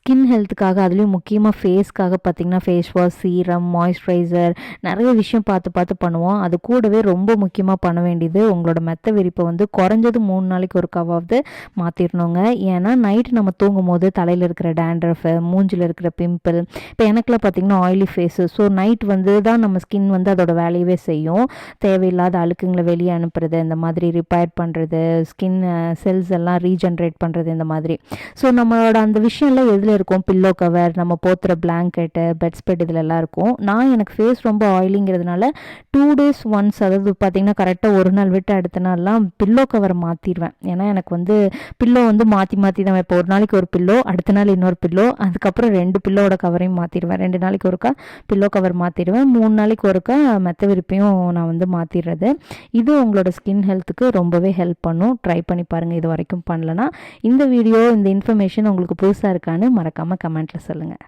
Skin ஹெல்த்துக்காக அதுலேயும் முக்கியமாக ஃபேஸ்க்காக பார்த்திங்கன்னா ஃபேஸ் வாஷ், சீரம், மாய்ஸ்சரைசர் நிறைய விஷயம் பார்த்து பண்ணுவோம். அது கூடவே ரொம்ப முக்கியமாக பண்ண வேண்டியது உங்களோட மெத்த விரிப்பை வந்து குறைஞ்சது 3 நாளைக்கு ஒரு கவாவது மாற்றிடணுங்க. ஏன்னா நைட்டு நம்ம தூங்கும் போது தலையில் இருக்கிற டேண்ட்ரஃபு, மூஞ்சில் இருக்கிற பிம்பிள், இப்போ எனக்குலாம் பார்த்திங்கன்னா ஆயிலி ஃபேஸு, ஸோ நைட் வந்து தான் நம்ம ஸ்கின் வந்து அதோட வேலையவே செய்யும். தேவையில்லாத அழுக்குங்களை வெளியே அனுப்புறது, இந்த மாதிரி ரிப்பேர் பண்ணுறது, ஸ்கின் செல்ஸ் எல்லாம் ரீஜென்ரேட் பண்ணுறது, இந்த மாதிரி. ஸோ நம்மளோட அந்த விஷயம்லாம் எதில் இருக்கும்? பில்லோ கவர், நம்ம போத்துற பிளாங்கெட்டு, பெட்ஸ்பெட் இதிலெல்லாம் இருக்கும். நான் எனக்கு ஃபேஸ் ரொம்ப ஆயிலிங்கிறதுனால 2 days ஒன்ஸ், அதாவது பார்த்திங்கன்னா கரெக்டாக ஒரு நாள் விட்டு அடுத்த நாள்லாம் பில்லோ கவரை மாற்றிடுவேன். ஏன்னா எனக்கு வந்து பில்லோ வந்து மாற்றி தான் வைப்பேன். ஒரு நாளைக்கு ஒரு பில்லோ, அடுத்த நாள் இன்னொரு பில்லோ, அதுக்கப்புறம் 2 பில்லோட கவரையும் மாற்றிடுவேன். 2 நாளைக்கு ஒருக்கா பில்லோ கவர் மாற்றிடுவேன். 3 நாளைக்கு ஒருக்கா மெத்த விரிப்பையும் நான் வந்து மாற்றிடுறது. இது உங்களோட ஸ்கின் ஹெல்த்துக்கு ரொம்பவே ஹெல்ப் பண்ணும். ட்ரை பண்ணி பாருங்கள் இது வரைக்கும் பண்ணலன்னா. இந்த வீடியோ, இந்த இன்ஃபர்மேஷன் உங்களுக்கு புதுசாக இருக்கான்னு மறக்காமல் கமெண்ட்டில் சொல்லுங்கள்.